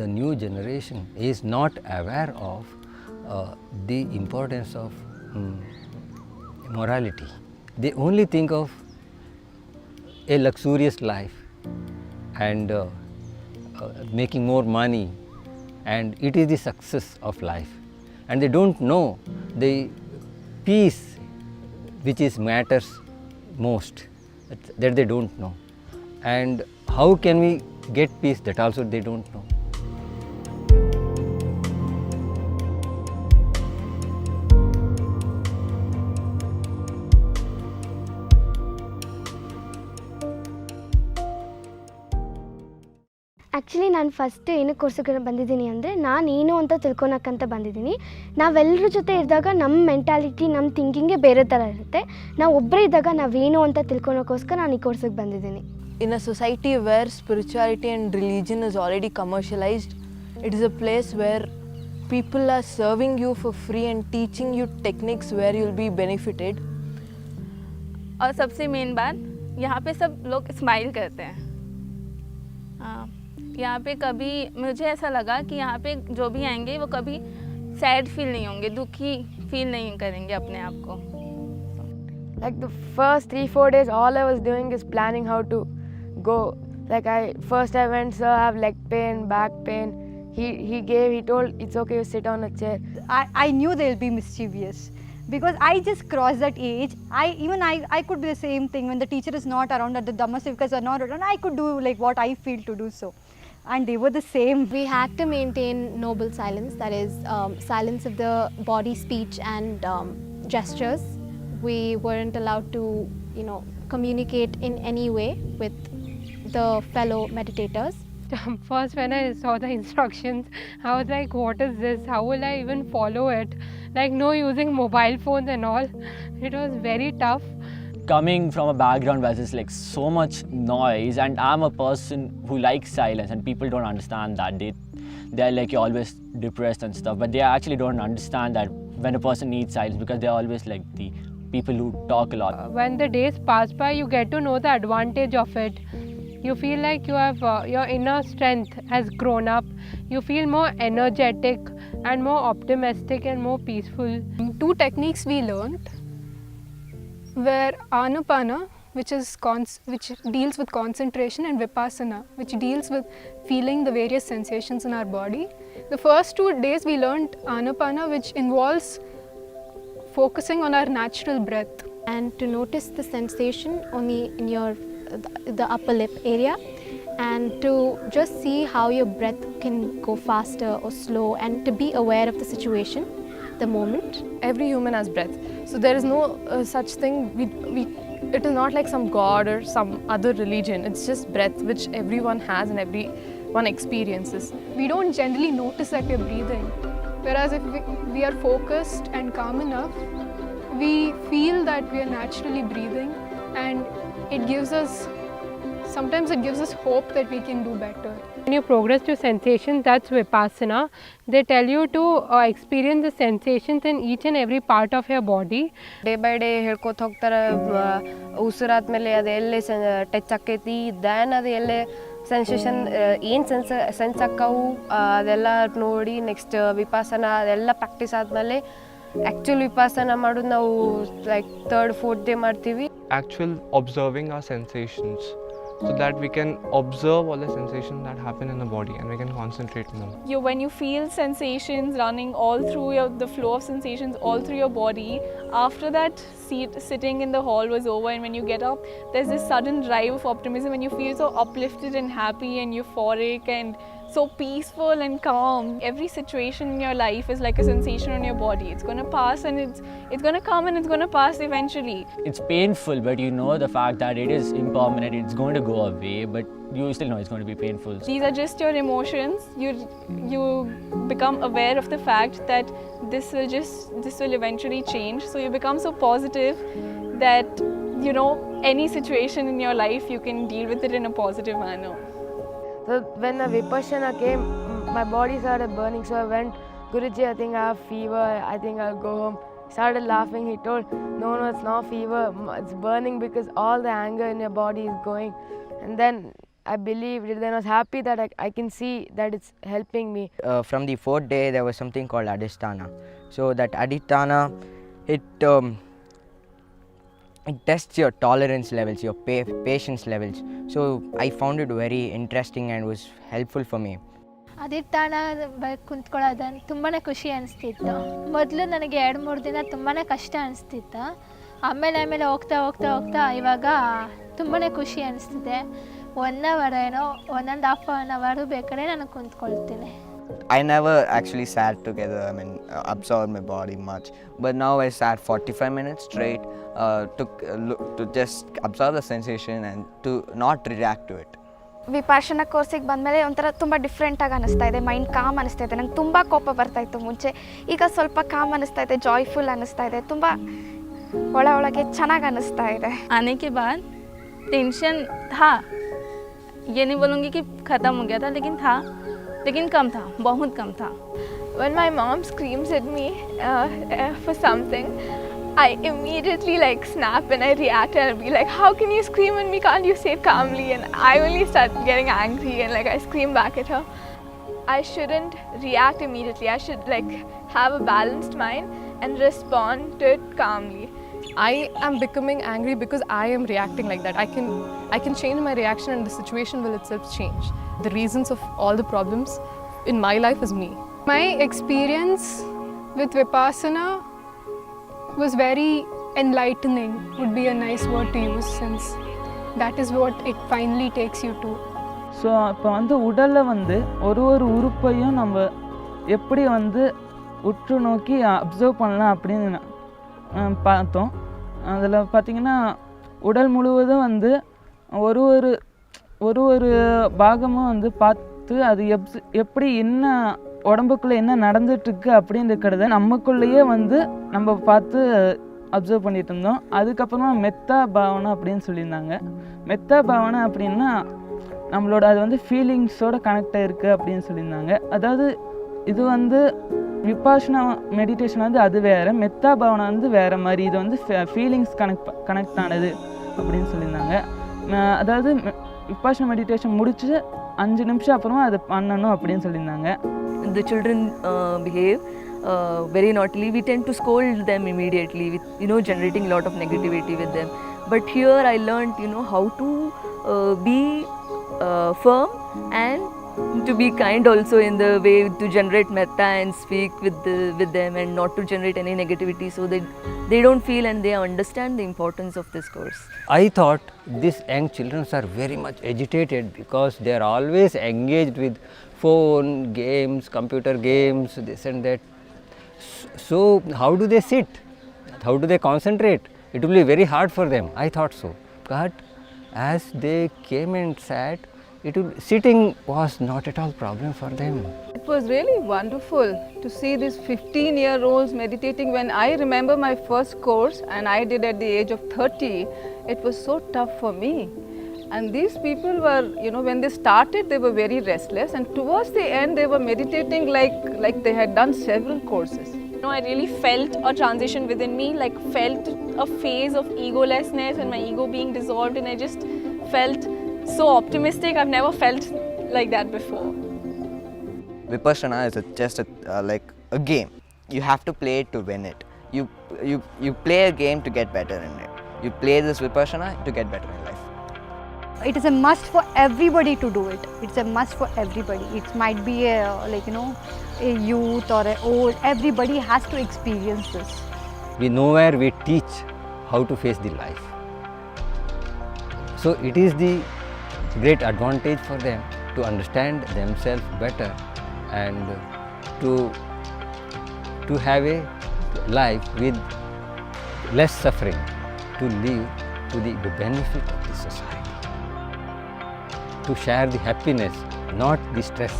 the new generation is not aware of the importance of morality. They only think of a luxurious life and making more money, and it is the success of life, and they don't know the peace which is matters most, that they don't know. And how can we get peace, that also they don't know. Actually ನಾನು first ಏನಕ್ಕೆ ಕೋರ್ಸಿಗೆ ಬಂದಿದ್ದೀನಿ ಅಂದರೆ ನಾನು ಏನು ಅಂತ ತಿಳ್ಕೊಳಕ್ಕಂತ ಬಂದಿದ್ದೀನಿ. ನಾವೆಲ್ಲರ ಜೊತೆ ಇದ್ದಾಗ ನಮ್ಮ ಮೆಂಟಾಲಿಟಿ, ನಮ್ಮ ಥಿಂಕಿಂಗೇ ಬೇರೆ ಥರ ಇರುತ್ತೆ. ನಾವು ಒಬ್ಬರೇ ಇದ್ದಾಗ ನಾವೇನು ಅಂತ ತಿಳ್ಕೊಳಕ್ಕೋಸ್ಕರ ನಾನು ಈ ಕೋರ್ಸಿಗೆ ಬಂದಿದ್ದೀನಿ. In a society where spirituality and religion is already commercialized, it is a place where people are serving you for free and teaching you techniques where you'll be benefited. और सबसे मेन बात, यहाँ पे सब लोग स्माइल करते हैं. यहाँ पे कभी मुझे ऐसा लगा कि यहाँ पे जो भी आएंगे वो कभी सैड फील नहीं होंगे, दुखी फील नहीं करेंगे अपने आप को. Like the first 3-4 days, all I was doing is planning how to go. Like I went, sir, I have leg pain, back pain. He told it's okay, you sit on a chair. I knew they'll be mischievous because I just crossed that age. I could do the same thing when the teacher is not around, or the Dhammasevikas are not around. I could do like what I feel to do so. And they were the same. We had to maintain noble silence, that is silence of the body, speech and gestures. We weren't allowed to, communicate in any way with the fellow meditators. First, when I saw the instructions, I was like, what is this? How will I even follow it? Like, no using mobile phones and all. It was very tough. Coming from a background where there's like so much noise, and I'm a person who likes silence, and people don't understand that. They're like, you're always depressed and stuff, but they actually don't understand that when a person needs silence, because they're always like the people who talk a lot. When the days pass by, you get to know the advantage of it. You feel like you have your inner strength has grown up. You feel more energetic and more optimistic and more peaceful. 2 techniques we learned were Anupana, which deals with concentration, and Vipassana, which deals with feeling the various sensations in our body. The first 2 days we learned Anupana, which involves focusing on our natural breath. And to notice the sensation only in the upper lip area, and to just see how your breath can go faster or slow, and to be aware of the situation, the moment. Every human has breath, so there is no such thing. It is not like some god or some other religion. It's just breath, which everyone has and everyone experiences. We don't generally notice that we're breathing, whereas if we are focused and calm enough, we feel that we are naturally breathing, and sometimes it gives us hope that we can do better. When you progress to sensations, that's Vipassana. They tell you to experience the sensations in each and every part of your body. Day by day ಹೇಳ್ಕೊತ ಹೋಗ್ತಾರೆ. ಉಸಿರಾದ್ಮೇಲೆ ಅದು ಎಲ್ಲೇ touch ಆಕೈತಿ, then ಅದು ಎಲ್ಲೇ sensation ಏನು sense ಆಕ್ಕವು ಅದೆಲ್ಲ ನೋಡಿ next ವಿಪಾಸನ ಅದೆಲ್ಲ ಪ್ರಾಕ್ಟೀಸ್ ಆದಮೇಲೆ ಆ್ಯಕ್ಚುಲ್ ವಿಪಾಸನ ಮಾಡೋದು ನಾವು ಲೈಕ್ 3rd 4th day ಮಾಡ್ತೀವಿ. Actual observing our sensations, so that we can observe all the sensations that happen in the body and we can concentrate more. When you feel sensations running all through the flow of sensations all through your body, after that sitting in the hall was over, and when you get up, there's this sudden drive of optimism, and you feel so uplifted and happy and euphoric and so peaceful and calm. Every situation in your life is like a sensation on your body. It's going to pass, and it's going to come, and it's going to pass eventually. It's painful, but you know the fact that it is impermanent, it's going to go away, but you still know it's going to be painful. These are just your emotions. You become aware of the fact that this will eventually change, so you become so positive that any situation in your life you can deal with it in a positive manner. So when the Vipassana came, my body started burning, so I went, Guruji, I think I have fever, I think I'll go home. He started laughing. He told, no, it's not fever, it's burning because all the anger in your body is going. And then I believed it, then I was happy that I can see that it's helping me. From the fourth day, there was something called Adhisthana. So that Adhisthana, it tests your tolerance levels, your patience levels. So I found it very interesting and was helpful for me. ಅಧಿಷ್ಠಾನ ಕುಂತ್ಕೊಳ್ಳೋದು ತುಂಬಾ ಖುಷಿ ಅನಿಸ್ತಿತ್ತು. ಮೊದಲು ನನಗೆ 2-3 ದಿನ ತುಂಬಾ ಕಷ್ಟ ಅನಿಸ್ತಿತ್ತು. ಆಮೇಲೆ ಹೋಗ್ತಾ ಇವಾಗ ತುಂಬಾ ಖುಷಿ ಅನಿಸ್ತಿದೆ. 1 hour ಏನೋ 1.5 hour ಬೇಕಾದ್ರೆ ನಾನು ಕುಂತ್ಕೊಳ್ತೀನಿ. I never actually sat together, absorbed my body much. But now I sat 45 minutes straight to just observe the sensation and to not react to it. ವಿಪಾಶನ ಕೋರ್ಸಿಗೆ ಬಂದಮೇಲೆ ಒಂಥರ ತುಂಬ ಡಿಫ್ರೆಂಟಾಗಿ ಅನ್ನಿಸ್ತಾ ಇದೆ. ಮೈಂಡ್ ಕಾಮ್ ಅನ್ನಿಸ್ತಾ ಇದೆ. ನಂಗೆ ತುಂಬ ಕೋಪ ಬರ್ತಾಯಿತ್ತು ಮುಂಚೆ. ಈಗ ಸ್ವಲ್ಪ ಕಾಮ್ ಅನ್ನಿಸ್ತಾ ಇದೆ, ಜಾಯ್ಫುಲ್ ಅನ್ನಿಸ್ತಾ ಇದೆ. ತುಂಬ ಒಳಗೆ ಚೆನ್ನಾಗಿ ಅನ್ನಿಸ್ತಾ ಇದೆ. आने के बाद टेंशन था, ये नहीं बोलूँगी कि ख़त्म हो गया था, लेकिन कम था, बहुत कम था. When my mom screams at me for something, I immediately snap and I react and I'll be like, how can you scream at me, can't you say it calmly? And I only start getting angry and I scream back at her. I shouldn't react immediately. I should have a balanced mind and respond to it calmly. I am becoming angry because I am reacting like that. I can change my reaction and the situation will itself change. The reasons of all the problems in my life is me. My experience with Vipassana was very enlightening, would be a nice word to use, since that is what it finally takes you to. So இப்போ உடலில் ஒரு உறுப்பையும் நம்ம எப்படி உற்று நோக்கி observe பண்ணலாம் அப்படின்னு பார்த்தோம். அதில் பார்த்திங்கன்னா உடல் முழுவதும் ஒரு பாகமும் பார்த்து அது எப்படி என்ன உடம்புக்குள்ளே என்ன நடந்துட்டுருக்கு அப்படின்றத நமக்குள்ளேயே நம்ம பார்த்து அப்சர்வ் பண்ணிட்டு இருந்தோம். அதுக்கப்புறமா மெத்தா பாவனை அப்படின்னு சொல்லியிருந்தாங்க. மெத்தா பாவனை அப்படின்னா நம்மளோட அது ஃபீலிங்ஸோட கனெக்ட் ஆகிருக்கு அப்படின்னு சொல்லியிருந்தாங்க. அதாவது இது விபாஷனா மெடிடேஷன் அது வேறு, மெத்தா பாவனை வேறு மாதிரி. இது ஃபீலிங்ஸ் கனெக்ட் ஆனது அப்படின்னு சொல்லியிருந்தாங்க. அதாவது விபாஷனா மெடிடேஷன் முடிச்சு 5 நிமிஷம் அப்புறமா அதை பண்ணணும் அப்படின்னு சொல்லியிருந்தாங்க. The children behave very naughtily. We tend to scold them immediately with generating a lot of negativity with them. But here I learned how to be firm and to be kind also in the way to generate metta and speak with them and not to generate any negativity, so that they don't feel and they understand the importance of this course. I thought these young children are very much agitated because they are always engaged with phone, games, computer games, this and that. So how do they sit? How do they concentrate? It will be very hard for them. I thought so. But as they came and sat, sitting was not at all problem for them. It was really wonderful to see these 15-year-olds meditating. When I remember my first course, and I did at the age of 30, it was so tough for me. And these people were, when they started, they were very restless, and towards the end, they were meditating like they had done several courses. I really felt a transition within me, felt a phase of egolessness and my ego being dissolved, and I just felt so optimistic. I've never felt like that before. Vipassana is just a game. You have to play it to win it. You play a game to get better in it. You play this Vipassana to get better in life. It is a must for everybody to do it. It's a must for everybody. It might be a youth or an old. Everybody has to experience this. Nowhere we teach how to face the life. So it is the great advantage for them to understand themselves better and to have a life with less suffering, to live to the benefit of the society, to share the happiness, not the stress.